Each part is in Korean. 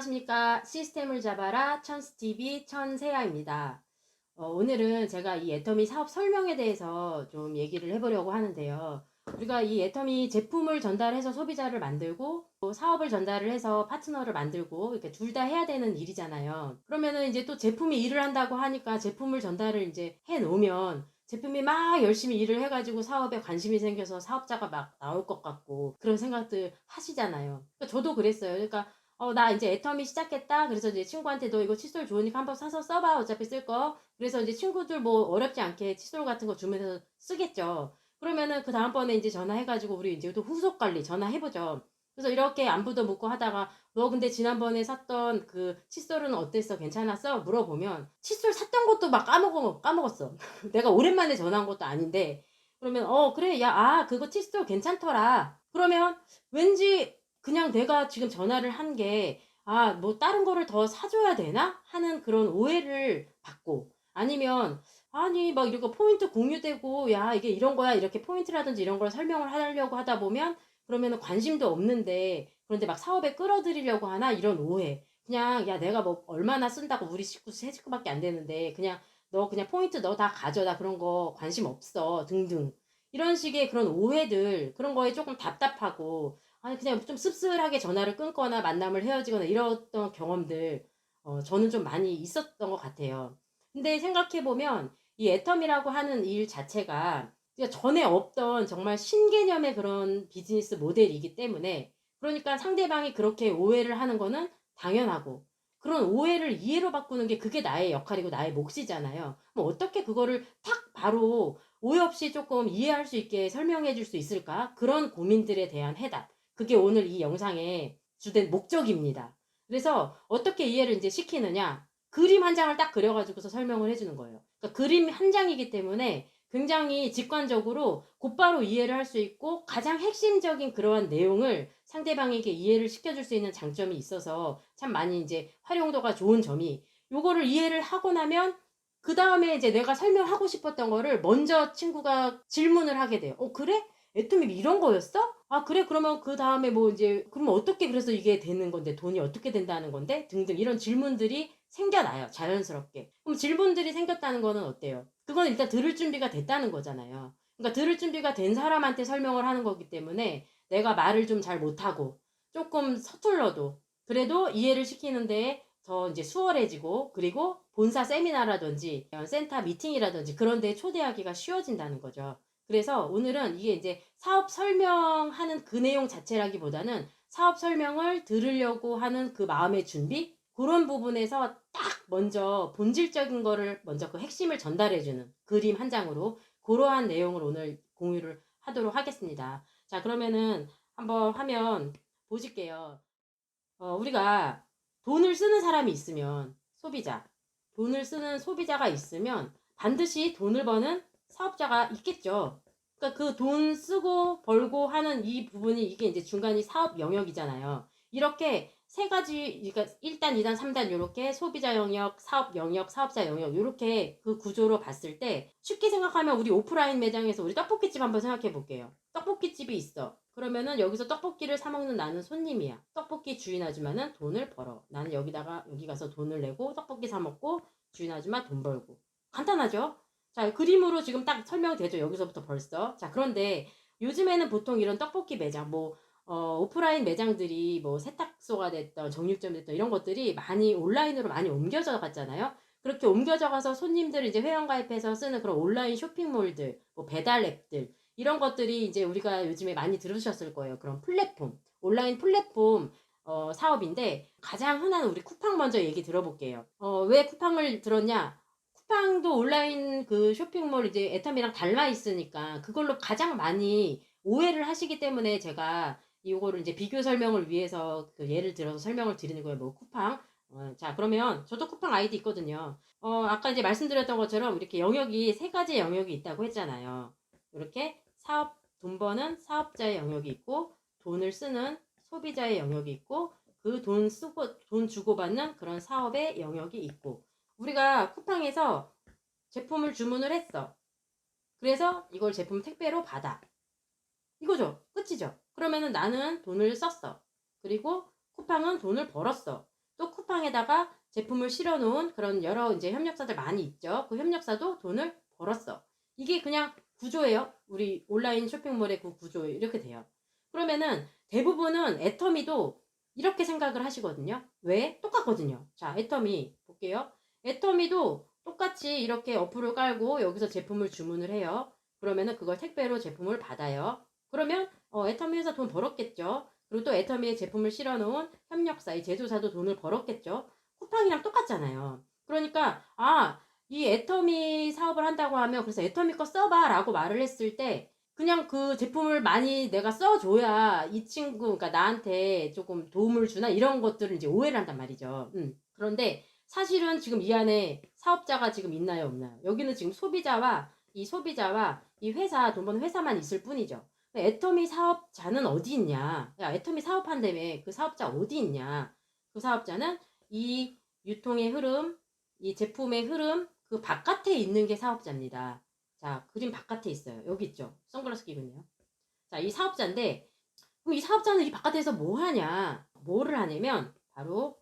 안녕하십니까. 시스템을 잡아라 천스TV 천세아입니다. 오늘은 제가 이 애터미 사업 설명에 대해서 좀 얘기를 해보려고 하는데요. 우리가 이 애터미 제품을 전달해서 소비자를 만들고 또 사업을 전달을 해서 파트너를 만들고 이렇게 둘 다 해야 되는 일이잖아요. 그러면은 이제 또 제품이 일을 한다고 하니까 제품을 전달을 이제 해 놓으면 제품이 막 열심히 일을 해가지고 사업에 관심이 생겨서 사업자가 막 나올 것 같고 그런 생각들 하시잖아요. 그러니까 저도 그랬어요. 그러니까 나 이제 애터미 시작했다. 그래서 이제 친구한테 너 이거 칫솔 좋으니까 한번 사서 써봐. 어차피 쓸 거. 그래서 이제 친구들 뭐 어렵지 않게 칫솔 같은 거 주면서 쓰겠죠. 그러면은 그 다음번에 이제 전화해가지고 우리 이제 또 후속 관리 전화해보죠. 그래서 이렇게 안부도 묻고 하다가 너 근데 지난번에 샀던 그 칫솔은 어땠어? 괜찮았어? 물어보면 칫솔 샀던 것도 막 까먹었어. 내가 오랜만에 전화한 것도 아닌데 그러면 그래 그거 칫솔 괜찮더라. 그러면 왠지 그냥 내가 지금 전화를 한 게 뭐 다른 거를 더 사줘야 되나? 하는 그런 오해를 받고 아니면 아니 막 이거 포인트 공유되고 야 이게 이런 거야 이렇게 포인트라든지 이런 걸 설명을 하려고 하다 보면 그러면은 관심도 없는데 그런데 막 사업에 끌어들이려고 하나 이런 오해. 그냥 야 내가 뭐 얼마나 쓴다고 우리 식구 세 식구밖에 안 되는데 그냥 너 그냥 포인트 너 다 가져 나 그런 거 관심 없어 등등 이런 식의 그런 오해들 그런 거에 조금 답답하고 아니 그냥 좀 씁쓸하게 전화를 끊거나 만남을 헤어지거나 이랬던 경험들 저는 좀 많이 있었던 것 같아요. 근데 생각해보면 이 애텀이라고 하는 일 자체가 그러니까 전에 없던 정말 신개념의 그런 비즈니스 모델이기 때문에 그러니까 상대방이 그렇게 오해를 하는 거는 당연하고 그런 오해를 이해로 바꾸는 게 그게 나의 역할이고 나의 몫이잖아요. 뭐 어떻게 그거를 탁 바로 오해 없이 조금 이해할 수 있게 설명해 줄 수 있을까? 그런 고민들에 대한 해답. 그게 오늘 이 영상의 주된 목적입니다. 그래서 어떻게 이해를 이제 시키느냐? 그림 한 장을 딱 그려가지고서 설명을 해주는 거예요. 그러니까 그림 한 장이기 때문에 굉장히 직관적으로 곧바로 이해를 할 수 있고 가장 핵심적인 그러한 내용을 상대방에게 이해를 시켜줄 수 있는 장점이 있어서 참 많이 이제 활용도가 좋은 점이 요거를 이해를 하고 나면 그 다음에 이제 내가 설명하고 싶었던 거를 먼저 친구가 질문을 하게 돼요. 그래? 애토미 이런 거였어? 그래? 그러면 그 다음에 뭐 이제, 그러면 어떻게 그래서 이게 되는 건데, 돈이 어떻게 된다는 건데? 등등 이런 질문들이 생겨나요. 자연스럽게. 그럼 질문들이 생겼다는 거는 어때요? 그건 일단 들을 준비가 됐다는 거잖아요. 그러니까 들을 준비가 된 사람한테 설명을 하는 거기 때문에 내가 말을 좀 잘 못하고 조금 서툴러도 그래도 이해를 시키는데 더 이제 수월해지고 그리고 본사 세미나라든지 센터 미팅이라든지 그런 데 초대하기가 쉬워진다는 거죠. 그래서 오늘은 이게 이제 사업 설명하는 그 내용 자체라기보다는 사업 설명을 들으려고 하는 그 마음의 준비? 그런 부분에서 딱 먼저 본질적인 거를 먼저 그 핵심을 전달해주는 그림 한 장으로 그러한 내용을 오늘 공유를 하도록 하겠습니다. 자, 그러면은 한번 화면 보실게요. 우리가 돈을 쓰는 사람이 있으면 소비자, 돈을 쓰는 소비자가 있으면 반드시 돈을 버는 사업자가 있겠죠. 그러니까 그 돈 쓰고 벌고 하는 이 부분이 이게 이제 중간이 사업 영역이잖아요. 이렇게 세 가지, 그러니까 1단, 2단, 3단 이렇게 소비자 영역, 사업 영역, 사업자 영역 이렇게 그 구조로 봤을 때 쉽게 생각하면 우리 오프라인 매장에서 우리 떡볶이집 한번 생각해 볼게요. 떡볶이집이 있어. 그러면은 여기서 떡볶이를 사 먹는 나는 손님이야. 떡볶이 주인 아줌마는 돈을 벌어. 나는 여기 가서 돈을 내고 떡볶이 사 먹고 주인 아줌마 돈 벌고. 간단하죠? 자, 그림으로 지금 딱 설명되죠. 여기서부터 벌써. 자, 그런데 요즘에는 보통 이런 떡볶이 매장, 오프라인 매장들이 뭐 세탁소가 됐던 정육점이 됐던 이런 것들이 많이 온라인으로 많이 옮겨져 갔잖아요. 그렇게 옮겨져 가서 손님들 이제 회원가입해서 쓰는 그런 온라인 쇼핑몰들, 뭐 배달 앱들, 이런 것들이 이제 우리가 요즘에 많이 들으셨을 거예요. 그런 플랫폼, 온라인 플랫폼 사업인데 가장 흔한 우리 쿠팡 먼저 얘기 들어볼게요. 왜 쿠팡을 들었냐? 쿠팡도 온라인 그 쇼핑몰 이제 애텀이랑 닮아 있으니까 그걸로 가장 많이 오해를 하시기 때문에 제가 이거를 이제 비교 설명을 위해서 그 예를 들어서 설명을 드리는 거예요. 뭐 쿠팡. 자, 그러면 저도 쿠팡 아이디 있거든요. 아까 이제 말씀드렸던 것처럼 이렇게 영역이 세 가지 영역이 있다고 했잖아요. 이렇게 돈 버는 사업자의 영역이 있고 돈을 쓰는 소비자의 영역이 있고 그 돈 주고받는 그런 사업의 영역이 있고 우리가 쿠팡에서 제품을 주문을 했어. 그래서 이걸 제품 택배로 받아. 이거죠. 끝이죠. 그러면은 나는 돈을 썼어. 그리고 쿠팡은 돈을 벌었어. 또 쿠팡에다가 제품을 실어 놓은 그런 여러 이제 협력사들 많이 있죠. 그 협력사도 돈을 벌었어. 이게 그냥 구조예요. 우리 온라인 쇼핑몰의 그 구조예요. 이렇게 돼요. 그러면은 대부분은 애터미도 이렇게 생각을 하시거든요. 왜? 똑같거든요. 자, 애터미 볼게요. 애터미도 똑같이 이렇게 어플을 깔고 여기서 제품을 주문을 해요. 그러면은 그걸 택배로 제품을 받아요. 그러면 애터미 회사 돈 벌었겠죠. 그리고 또 애터미에 제품을 실어놓은 협력사, 이 제조사도 돈을 벌었겠죠. 쿠팡이랑 똑같잖아요. 그러니까 이 애터미 사업을 한다고 하면 그래서 애터미 거 써봐 라고 말을 했을 때 그냥 그 제품을 많이 내가 써줘야 이 친구, 그러니까 나한테 조금 도움을 주나 이런 것들을 이제 오해를 한단 말이죠. 그런데 사실은 지금 이 안에 사업자가 지금 있나요, 없나요? 여기는 지금 소비자와 이 회사, 돈 버는 회사만 있을 뿐이죠. 애터미 사업자는 어디 있냐? 야, 애터미 사업한다며. 그 사업자 어디 있냐? 그 사업자는 이 유통의 흐름, 이 제품의 흐름, 그 바깥에 있는 게 사업자입니다. 자, 그림 바깥에 있어요. 여기 있죠. 선글라스 끼고 있네요. 자, 이 사업자인데, 그럼 이 사업자는 이 바깥에서 뭐 하냐? 뭐를 하냐면, 바로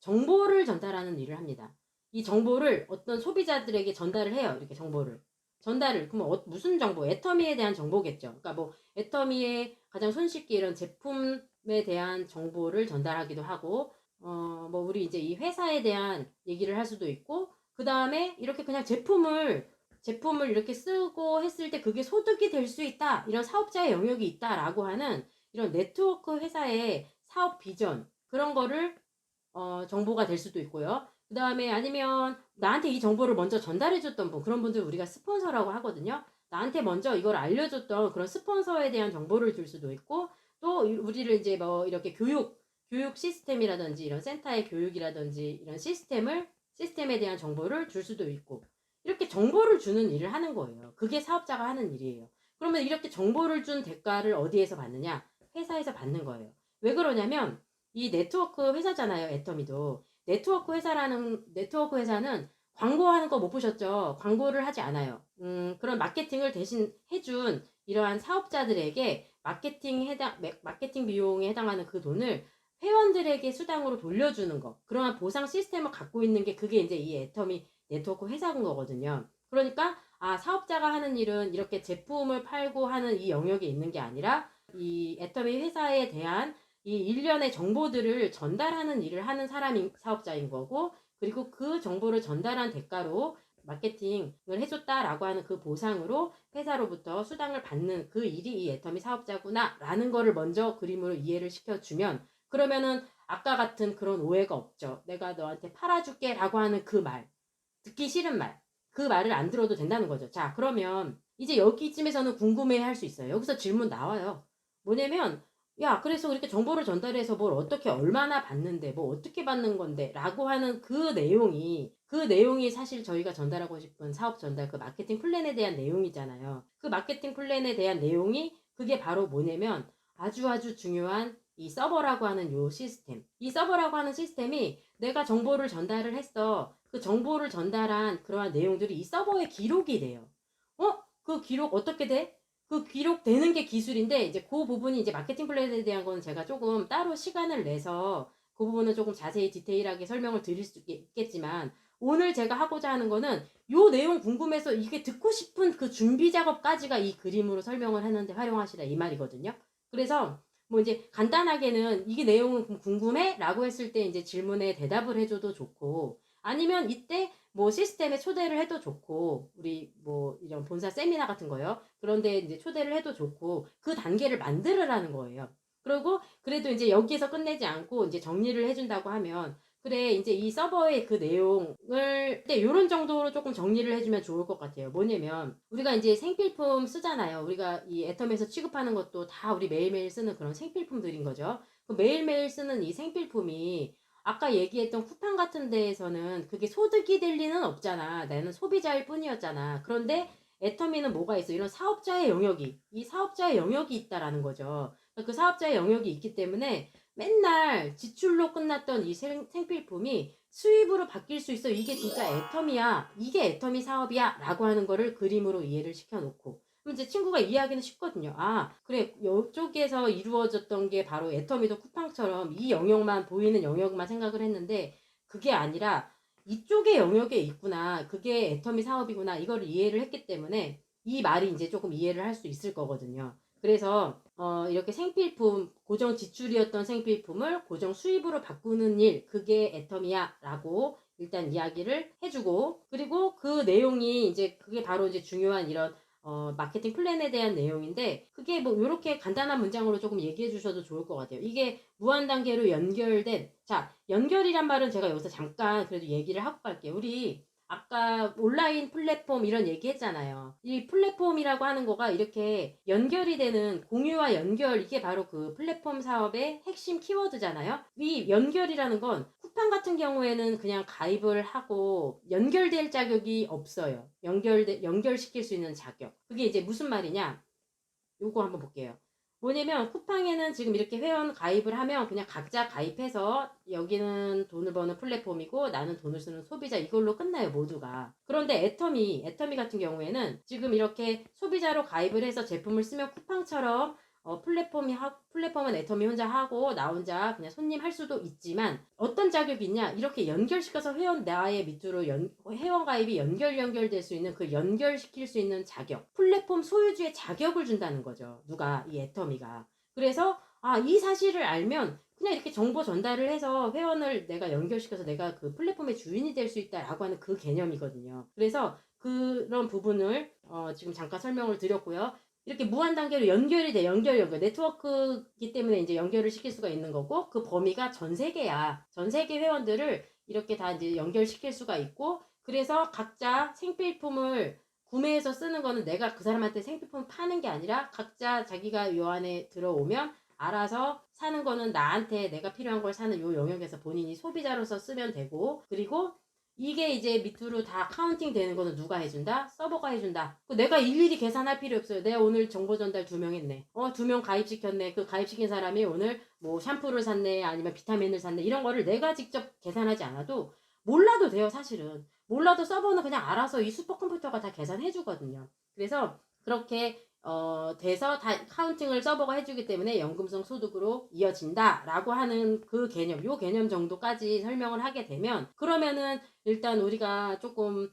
정보를 전달하는 일을 합니다. 이 정보를 어떤 소비자들에게 전달을 해요. 이렇게 정보를. 그러면 무슨 정보? 애터미에 대한 정보겠죠. 그러니까 뭐, 애터미의 가장 손쉽게 이런 제품에 대한 정보를 전달하기도 하고, 뭐, 우리 이제 이 회사에 대한 얘기를 할 수도 있고, 그 다음에 이렇게 그냥 제품을 이렇게 쓰고 했을 때 그게 소득이 될 수 있다. 이런 사업자의 영역이 있다라고 하는 이런 네트워크 회사의 사업 비전, 그런 거를 정보가 될 수도 있고요. 그 다음에 아니면 나한테 이 정보를 먼저 전달해줬던 분, 그런 분들 우리가 스폰서라고 하거든요. 나한테 먼저 이걸 알려줬던 그런 스폰서에 대한 정보를 줄 수도 있고, 또 우리를 이제 뭐 이렇게 교육 시스템이라든지 이런 센터의 교육이라든지 이런 시스템에 대한 정보를 줄 수도 있고, 이렇게 정보를 주는 일을 하는 거예요. 그게 사업자가 하는 일이에요. 그러면 이렇게 정보를 준 대가를 어디에서 받느냐? 회사에서 받는 거예요. 왜 그러냐면 이 네트워크 회사잖아요. 애터미도. 네트워크 회사는 광고하는 거 못 보셨죠? 광고를 하지 않아요. 그런 마케팅을 대신 해준 이러한 사업자들에게 마케팅 비용에 해당하는 그 돈을 회원들에게 수당으로 돌려주는 거. 그러한 보상 시스템을 갖고 있는 게 그게 이제 이 애터미 네트워크 회사인 거거든요. 그러니까 사업자가 하는 일은 이렇게 제품을 팔고 하는 이 영역에 있는 게 아니라 이 애터미 회사에 대한 이 일련의 정보들을 전달하는 일을 하는 사업자인 거고, 그리고 그 정보를 전달한 대가로 마케팅을 해줬다라고 하는 그 보상으로 회사로부터 수당을 받는 그 일이 이 애터미 사업자구나 라는 거를 먼저 그림으로 이해를 시켜주면, 그러면은 아까 같은 그런 오해가 없죠. 내가 너한테 팔아줄게 라고 하는 그 말, 듣기 싫은 말, 그 말을 안 들어도 된다는 거죠. 자, 그러면 이제 여기쯤에서는 궁금해 할 수 있어요. 여기서 질문 나와요. 뭐냐면, 야, 그래서 이렇게 정보를 전달해서 뭘 어떻게 얼마나 받는데, 뭐 어떻게 받는 건데, 라고 하는 그 내용이 사실 저희가 전달하고 싶은 사업 전달, 그 마케팅 플랜에 대한 내용이잖아요. 그 마케팅 플랜에 대한 내용이 그게 바로 뭐냐면 아주 중요한 이 서버라고 하는 요 시스템. 이 서버라고 하는 시스템이 내가 정보를 전달을 했어. 그 정보를 전달한 그러한 내용들이 이 서버에 기록이 돼요. 그 기록 어떻게 돼? 그 기록되는 게 기술인데 이제 그 부분이 이제 마케팅 플랜에 대한 거는 제가 조금 따로 시간을 내서 그 부분은 조금 자세히 디테일하게 설명을 드릴 수 있겠지만, 오늘 제가 하고자 하는 거는 요 내용 궁금해서 이게 듣고 싶은 그 준비 작업까지가 이 그림으로 설명을 했는데 활용하시라 이 말이거든요. 그래서 뭐 이제 간단하게는 이게 내용은 궁금해? 라고 했을 때 이제 질문에 대답을 해줘도 좋고, 아니면 이때 뭐 시스템에 초대를 해도 좋고, 우리 뭐 이런 본사 세미나 같은 거요. 그런데 이제 초대를 해도 좋고, 그 단계를 만들으라는 거예요. 그리고 그래도 이제 여기에서 끝내지 않고 이제 정리를 해준다고 하면, 그래 이제 이 서버의 그 내용을 이런 정도로 조금 정리를 해주면 좋을 것 같아요. 뭐냐면 우리가 이제 생필품 쓰잖아요. 우리가 이 애텀에서 취급하는 것도 다 우리 매일매일 쓰는 그런 생필품들인 거죠. 그 매일매일 쓰는 이 생필품이 아까 얘기했던 쿠팡 같은 데에서는 그게 소득이 될 리는 없잖아. 나는 소비자일 뿐이었잖아. 그런데 애터미는 뭐가 있어? 이런 이 사업자의 영역이 있다라는 거죠. 그 사업자의 영역이 있기 때문에 맨날 지출로 끝났던 이 생필품이 수입으로 바뀔 수 있어. 이게 진짜 애터미야. 이게 애터미 사업이야. 라고 하는 거를 그림으로 이해를 시켜놓고, 그럼 이제 친구가 이해하기는 쉽거든요. 아, 그래, 이쪽에서 이루어졌던 게 바로 애터미도 쿠팡처럼 이 영역만, 보이는 영역만 생각을 했는데 그게 아니라 이쪽의 영역에 있구나. 그게 애터미 사업이구나. 이거를 이해를 했기 때문에 이 말이 이제 조금 이해를 할 수 있을 거거든요. 그래서 이렇게 생필품, 고정 지출이었던 생필품을 고정 수입으로 바꾸는 일, 그게 애터미야 라고 일단 이야기를 해주고, 그리고 그 내용이 이제 그게 바로 이제 중요한 이런 마케팅 플랜에 대한 내용인데, 그게 뭐 이렇게 간단한 문장으로 조금 얘기해 주셔도 좋을 것 같아요. 이게 무한 단계로 연결된, 자, 연결이란 말은 제가 여기서 잠깐 그래도 얘기를 하고 갈게요. 우리 아까 온라인 플랫폼 이런 얘기 했잖아요. 이 플랫폼이라고 하는 거가 이렇게 연결이 되는, 공유와 연결, 이게 바로 그 플랫폼 사업의 핵심 키워드잖아요. 이 연결이라는 건 쿠팡 같은 경우에는 그냥 가입을 하고 연결될 자격이 없어요. 연결시킬 수 있는 자격. 그게 이제 무슨 말이냐? 요거 한번 볼게요. 뭐냐면 쿠팡에는 지금 이렇게 회원 가입을 하면 그냥 각자 가입해서 여기는 돈을 버는 플랫폼이고 나는 돈을 쓰는 소비자, 이걸로 끝나요, 모두가. 그런데 애터미 같은 경우에는 지금 이렇게 소비자로 가입을 해서 제품을 쓰면 쿠팡처럼 플랫폼은 애터미 혼자 하고 나 혼자 그냥 손님 할 수도 있지만, 어떤 자격이 있냐, 이렇게 연결시켜서 나의 밑으로 회원 가입이 연결될 수 있는, 그 연결시킬 수 있는 자격, 플랫폼 소유주의 자격을 준다는 거죠. 누가? 이 애터미가. 그래서 이 사실을 알면 그냥 이렇게 정보 전달을 해서 회원을 내가 연결시켜서 내가 그 플랫폼의 주인이 될 수 있다라고 하는 그 개념이거든요. 그래서 그런 부분을 지금 잠깐 설명을 드렸고요. 이렇게 무한 단계로 연결이 돼. 연결. 네트워크이기 때문에 이제 연결을 시킬 수가 있는 거고, 그 범위가 전 세계야. 전 세계 회원들을 이렇게 다 이제 연결시킬 수가 있고, 그래서 각자 생필품을 구매해서 쓰는 거는 내가 그 사람한테 생필품 파는 게 아니라 각자 자기가 요 안에 들어오면 알아서 사는 거는 나한테 내가 필요한 걸 사는 요 영역에서 본인이 소비자로서 쓰면 되고, 그리고 이게 이제 밑으로 다 카운팅 되는 거는 누가 해준다? 서버가 해준다. 내가 일일이 계산할 필요 없어요. 내가 오늘 정보 전달 2명 했네. 2명 가입시켰네. 그 가입시킨 사람이 오늘 뭐 샴푸를 샀네, 아니면 비타민을 샀네. 이런 거를 내가 직접 계산하지 않아도, 몰라도 돼요, 사실은. 몰라도 서버는 그냥 알아서 이 슈퍼컴퓨터가 다 계산해 주거든요. 그래서 그렇게 돼서 다 카운팅을 서버가 해주기 때문에 연금성 소득으로 이어진다라고 하는 그 개념, 요 개념 정도까지 설명을 하게 되면, 그러면은 일단 우리가 조금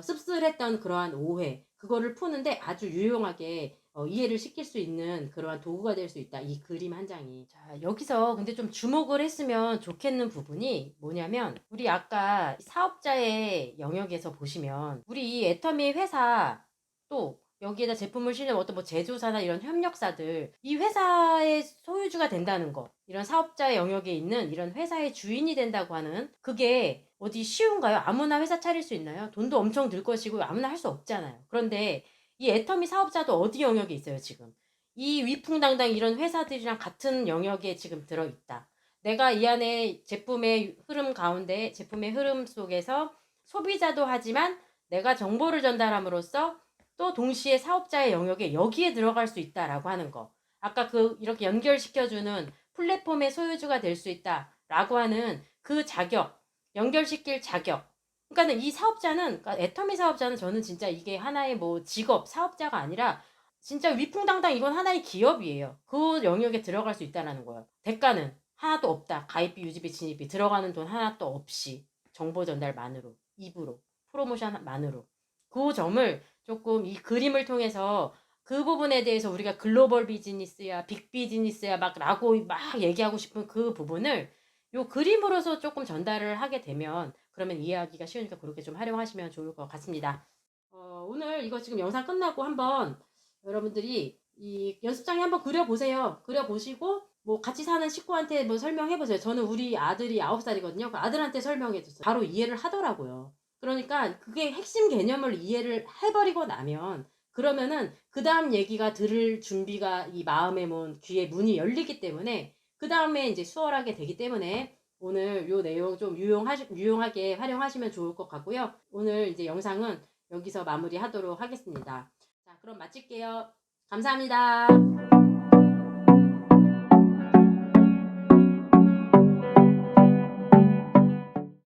씁쓸했던 그러한 오해, 그거를 푸는데 아주 유용하게 이해를 시킬 수 있는 그러한 도구가 될 수 있다, 이 그림 한 장이. 자, 여기서 근데 좀 주목을 했으면 좋겠는 부분이 뭐냐면, 우리 아까 사업자의 영역에서 보시면 우리 이 애터미 회사, 또 여기에다 제품을 실는 어떤 뭐 제조사나 이런 협력사들, 이 회사의 소유주가 된다는 거, 이런 사업자의 영역에 있는 이런 회사의 주인이 된다고 하는, 그게 어디 쉬운가요? 아무나 회사 차릴 수 있나요? 돈도 엄청 들 것이고 아무나 할 수 없잖아요. 그런데 이 애터미 사업자도 어디 영역에 있어요, 지금? 이 위풍당당 이런 회사들이랑 같은 영역에 지금 들어있다. 내가 이 안에 제품의 흐름 속에서 소비자도 하지만 내가 정보를 전달함으로써 또 동시에 사업자의 영역에 여기에 들어갈 수 있다라고 하는 거. 아까 이렇게 연결시켜주는 플랫폼의 소유주가 될 수 있다라고 하는 그 자격, 연결시킬 자격. 그러니까는 이 사업자는, 그러니까 애터미 사업자는 저는 진짜 이게 하나의 뭐 직업, 사업자가 아니라 진짜 위풍당당 이건 하나의 기업이에요. 그 영역에 들어갈 수 있다라는 거예요. 대가는 하나도 없다. 가입비, 유지비, 진입비 들어가는 돈 하나도 없이 정보 전달만으로, 입으로, 프로모션만으로. 그 점을 조금 이 그림을 통해서, 그 부분에 대해서 우리가 글로벌 비즈니스야, 빅 비즈니스야 막 얘기하고 싶은 그 부분을 요 그림으로서 조금 전달을 하게 되면, 그러면 이해하기가 쉬우니까 그렇게 좀 활용하시면 좋을 것 같습니다. 오늘 이거 지금 영상 끝나고 한번 여러분들이 이 연습장에 한번 그려보세요. 그려보시고 뭐 같이 사는 식구한테 뭐 설명해보세요. 저는 우리 아들이 9살이거든요. 그 아들한테 설명해줬어요. 바로 이해를 하더라고요. 그러니까 그게 핵심 개념을 이해를 해버리고 나면, 그러면은 그 다음 얘기가 들을 준비가, 이 마음의 문, 귀의 문이 열리기 때문에 그 다음에 이제 수월하게 되기 때문에 오늘 요 내용 좀 유용하게 활용하시면 좋을 것 같고요. 오늘 이제 영상은 여기서 마무리하도록 하겠습니다. 자, 그럼 마칠게요. 감사합니다.